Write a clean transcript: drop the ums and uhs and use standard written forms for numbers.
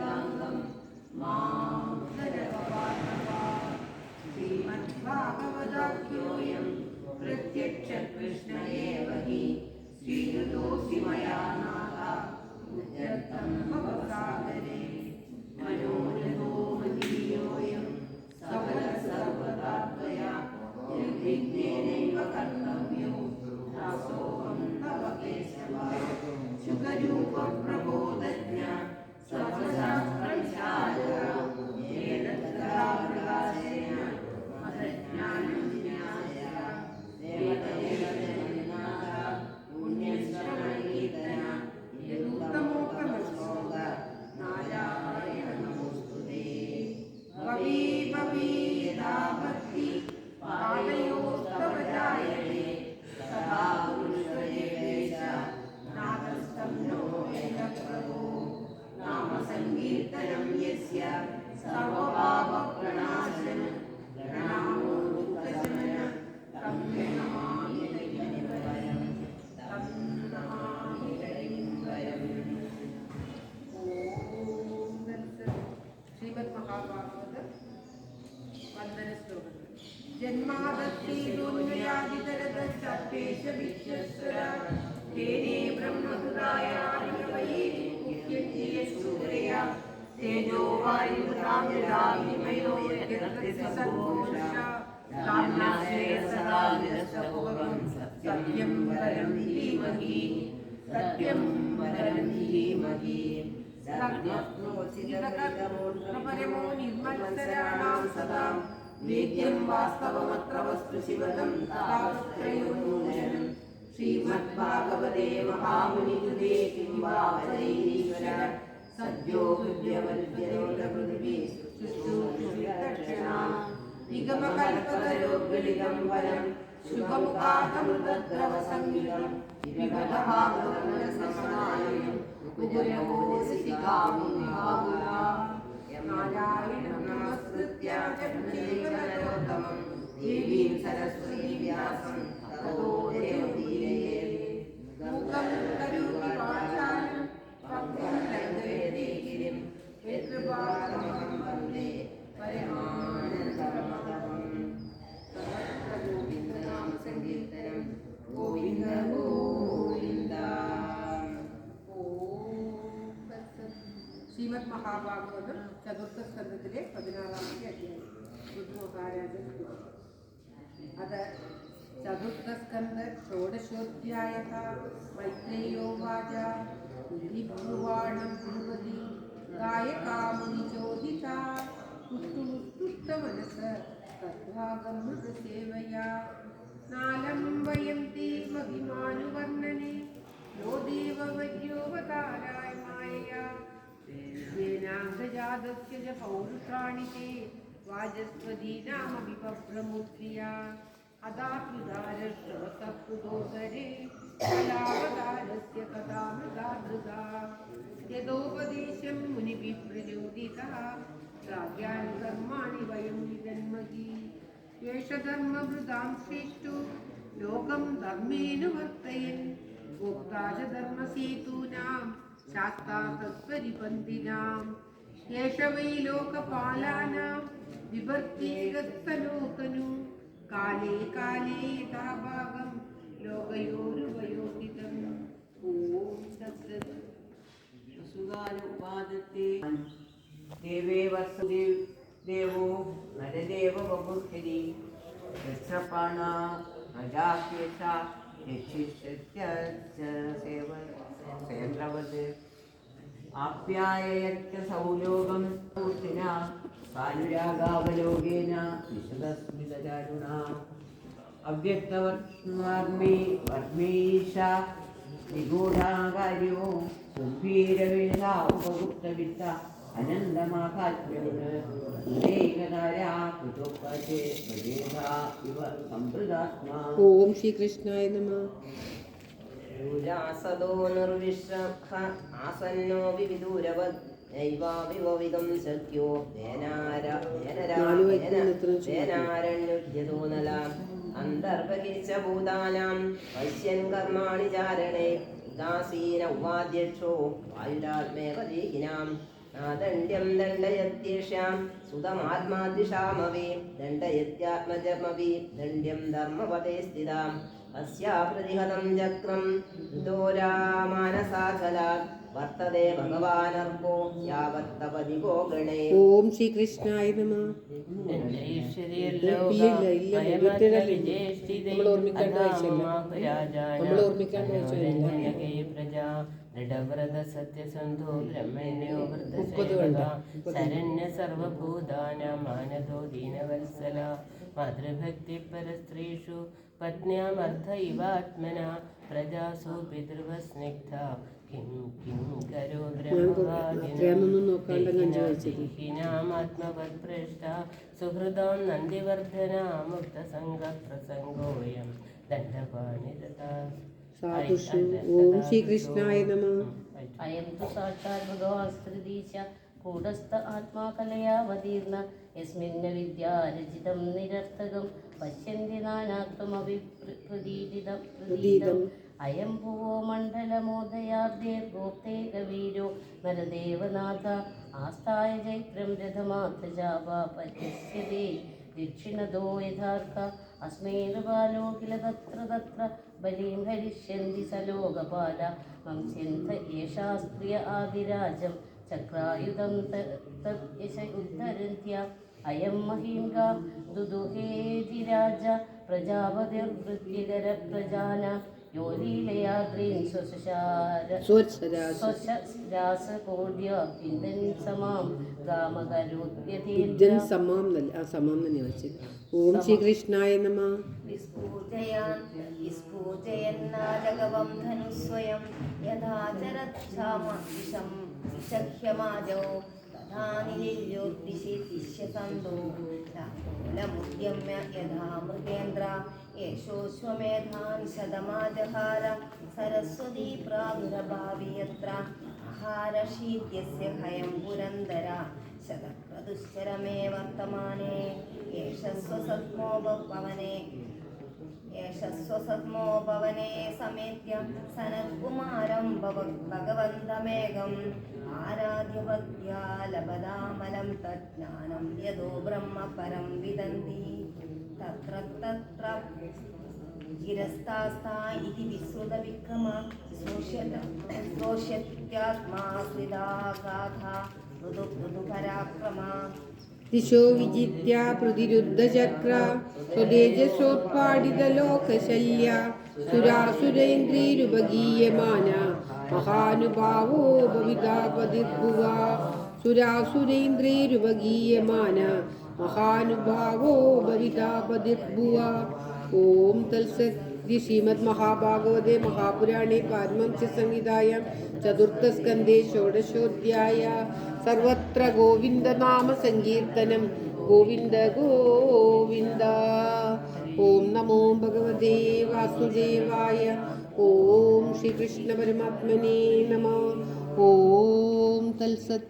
वेदान्तं मां श्रीमद्भागवताख्योऽयं प्रत्यक्षकृष्ण एव हि श्रीयुतोऽसि मया नाथ उद्यतं भवसागरे मनोरथो मदीयोऽयं सकलसर्वदात्मया निर्विघ्नेनैव कर्तव्यो दासोऽहं तव केशव सुखरूपप्रबोधज्ञ सर्वशास्त्रविशारद येन तदा प्रकाशेन मदज्ञानं विनाशय देवदेवजगन्नाथ पुण्यश्रवणकीर्तन यदुत्तमोत्तमश्लोक नारायण नमोस्तुते भवी भवी यदा भक्ति पादयोस्तव जायते सदा पुरुषदेवेश नादस्तं नो वेदप्रभो नाम संकीर्तनं यस्य सर्वपापप्रणाशन प्रणामो दुःखशमन तं नमामि हरिवरं तं नमामि हरिवरं। श्रीमद् महाभागवत वंदन श्लोक जन्मादस्तीर्यादितरदश्चाप्येष विश्वस्वर तेने ब्रह्मपुरायानिवये मुख्यन्त्यसूरया तेजो वायुर्नाम यदा विमयो यत्र सद्गोषा काम्नास्ते सदा निरस्तभोगं सत्यं वरं धीमहि सत्यं वरं धीमहि सर्वप्रोचितपरमो निर्मत्सराणां सदा वेद्यं वास्तवमत्र वस्तु शिवदं तावत्रयोन्मोचनं श्रीमद्भागवते महामुनिकृते किं वा वदैरीश्वर सद्यो हृद्यवद्यलोकपृथिवी शुश्रूषुभिर्दक्षिणा निगमकल्पतरोर्गलितं फलं शुभमुखादमृतद्रवसंयुतं विविधभागवतसमायं कुजयोसिकामुनिभावुरा नारायणं नमस्कृत्य नरोत्तमं देवीं सरस्वतीं व्यासं ततो जयमुदीरयेत् मूकं करोति वाचालं पङ्गुं लङ्घयते गिरिं यत्कृपातमहं वन्दे परमानन्दमाधवं सर्वत्र गोविन्दनाम संकीर्तनं गोविन्द गोविन्द। ശ്രീമദ് മഹാഭാഗവതം ചതുർത്ഥ സ്കന്ധത്തിലെ 16-ാമത്തെ അധ്യായം ഋതുമഹാരാജൻ അത് ചതുർത്ഥസ്കന്ധ ഷോഡശോധ്യായഃ മൈത്രേയോവാച ഭൂവാണം ഭൂപതി ഗായകാമുനിചോദിതാ പുഷ്ടുമുഷ്ടുഷ്ടമനസ തദ്ഭാഗം മൃഗസേവയാ നാലം വയന്തി മഹിമാനുവർണ്ണനെ യോ ദേവവര്യോവതാരായ മായയാ േനാംഗജാതസ്യ ച പൗരുഷാണി തേ വാചസ്പതീനാമപി ബഭ്രമൂർത്തിയാ അദാപ്യുദാരശ്രവസഃപുദോദരേ കലാവതാരസ്യ കഥാമൃഗാധൃതാ യദോപദേശം മുനിഭിः പ്രചോദിതः പ്രാഗ്യാൻ കർമാണി വയം വിദന്മഹി യേഷ ധർമ്മവൃതാം ശ്രേഷ്ഠോ ലോകം ധർമ്മേന വർത്തയൻ ഭോക്താ ച ധർമ്മസേതൂനാം ശാസ്താ തത്പരിപന്തിനാം യേഷ വൈ ലോകപാലാനാം വിഭർത്തിഗതലോകനു കാലേ കാലേ യഥാഭാഗം ലോകയോരുപയോഗിതം. ഓം തത്സത്. സുഗാനുപാദത്തെ ദേവേ വസുദേവ് ദേവോ നരദേവ ബഹുർഹരി യശ്രപാണ അജാക്യേഷ യക്ഷിഷ്യത്യ സേന്ദ്രവത് ആപ്യായയത്യ സൗലോകം മൂർത്തിന കാലുരാഗാവലോകേന വിശദസ്മിതചാരുണ അവ്യക്തവർമ്മി വർമ്മീശ നിഗൂഢാകാര്യോ ഗംഭീരവേഷ ഉപഗുപ്തവിത്ത അനന്തമാഹാത്മ്യോന് ഉദേകധാരാ കൃതോപചേ ഭജേധാ ഇവ സംവൃതാത്മാ. ഓം ശ്രീകൃഷ്ണായ നമഃ. സദോ നിർവിശ്രഖ ആസന്നോ വിദൂരവത് നൈവാവിവവിദം സഖ്യോ േനാരണ്യുജ്യതോ നല അന്തർബഹിർച്ച ഭൂതാനാം പശ്യൻ കർമാണി ചാരണേ ഉദാസീന ഉപാധ്യക്ഷോ വായുരാത്മേകദേഹിനാം ദണ്ഡ്യം ദണ്ഡയത്യഷ്യാം സുതമാത്മാദിഷാമവേ ദണ്ഡയത്യാത്മജമവി ദണ്ഡ്യം ധർമ്മപദേ സ്ഥിതാം അസ്യാ പ്രതിഹതം ചക്രം ദോരാമാനസാചലാത് വർത്തതേ ഭഗവാനർക്കോ യാവത്തപതികോ ഗണേ. ഓം ശ്രീകൃഷ്ണായ നമഃ. ദൃഢവ്രത സത്യസന്ധോ ബ്രഹ്മണ്യോ ശരണ്യ സർവഭൂതാനാം മാനദോ ദീനവത്സല മാതൃഭക്തി പരസ്ത്രീഷു പത്ന്യാമർത്ഥ ഇവാത്മന പ്രജാസു പിതൃവസ്നിഗ്ധ കിം കിം കരോ ബ്രഹ്മവാദിനാമാത്മവത്പൃഷ്ട സുഹൃദം നന്ദിവർദ്ധന മുക്തസംഗ പ്രസംഗോയം ദണ്ഡപാണിരതാ. സാധുഷു. ഓം ശ്രീകൃഷ്ണായ നമഃ. അയം തു സാക്ഷാത് ഭഗവാൻ സ്ത്രീദീശ കൂടസ്ഥ ആത്മാകലയാവതീർണ യസ്മിന്ന വിദ്യാരചിതം നിരർത്ഥകം പശ്യന്തി നാനാത്മമഭിപ്രതീതം അയം ഭുവോ മണ്ഡലമോദയാർദ്ദേ ഗോപ്തേ കവീരോ നരദേവനാഥ ആസ്ഥായ ചൈത്രം രഥമാത്രജാപര്യസ്യതേ ദക്ഷിണതോ യഥാർത്ഥ അസ്മേർബാലോ കില തത്ര തത്ര ബലിം ഹരിഷ്യന്തി സലോകപാല വംസ്യന്ത യേശാസ്ത്രിയ ആദിരാജം ചക്രായുധം തദ്യശ ഉദ്ധരന്ത്യ അയം മഹീംഗാ ദുദുഹേതി രാജ പ്രജാപതിർവൃത്തികര പ്രജാന യോ ലീലയാഗ്രീൻ സ്വശരാസകോഢ്യ ഇന്ദ്രൻ സമാം ഗാമകരോത്യതീന്ദ്ര സമാം തന്നെ വെച്ചത്. ഓം ശ്രീകൃഷ്ണായ നമഃ. വിസ്ഫൂജയന്നാജഗവം ധനുസ്വയം യഥാചരച്ഛാമവിഷം വിശഹ്യമാജോ തഥാ നിലില്യോദ്ദിശിഷ്യസന്തോ മൂലമുദ്യമ്യ യഥാ മൃഗേന്ദ്ര യേശോശ്വമേധാൻ ശതമാജഹാര സരസ്വതീ പ്രാദുരഭാവി യത്ര ആഹാരശീത്യസ്യ ഹയം പുരന്ദര ശതക്രതുശ്ചരമേ വർത്തമാനേ യേശസ്വസത്മോപവനെ സമേത്യ സനത്കുമാരം ഭഗവന്തമേകം ആരാധ്യഭക്ത്യാ ലഭതാമലം തജ്ഞാനം യദോ ബ്രഹ്മ പരം വിദന്തി തത്ര തത്ര ഗിരസ്ഥാസ്ഥാ ഇതി വിശ്രുത വിക്രമ ശ്രോഷ്യത്യാത്മാശ്രിതാഗാധ മൃദുപരാക്രമ ദിശോ വിജിത്യ പ്രതിരുദ്ധചക്ര സ്വതേജസോത്പാടിതലോകശല്യ സുരാസുരേന്ദ്രീരുപഗീയമാന മഹാനുഭാവോ ഭവിതാപതിർഭുവ സുരാസുരേന്ദ്രീരുപഗീയമാന മഹാനുഭാവോ ഭവിതാപതിർഭുവ. ഓം തത്സത്. ശ്രീമദ് മഹാഭാഗവതേ മഹാപുരാണേ പാരമഹംസ്യ സംഹിതായാം ചതുർത്ഥസ്കന്ധേ ഷോഡശോധ്യായ സർവത്ര ഗോവിന്ദനാമ സങ്കീർത്തനം ഗോവിന്ദ ഗോവിന്ദ. ഓം നമോ ഭഗവതേ വാസുദേവായ. ഓം ശ്രീകൃഷ്ണ പരമാത്മനേ നമഃ. ഓം തത്സത്.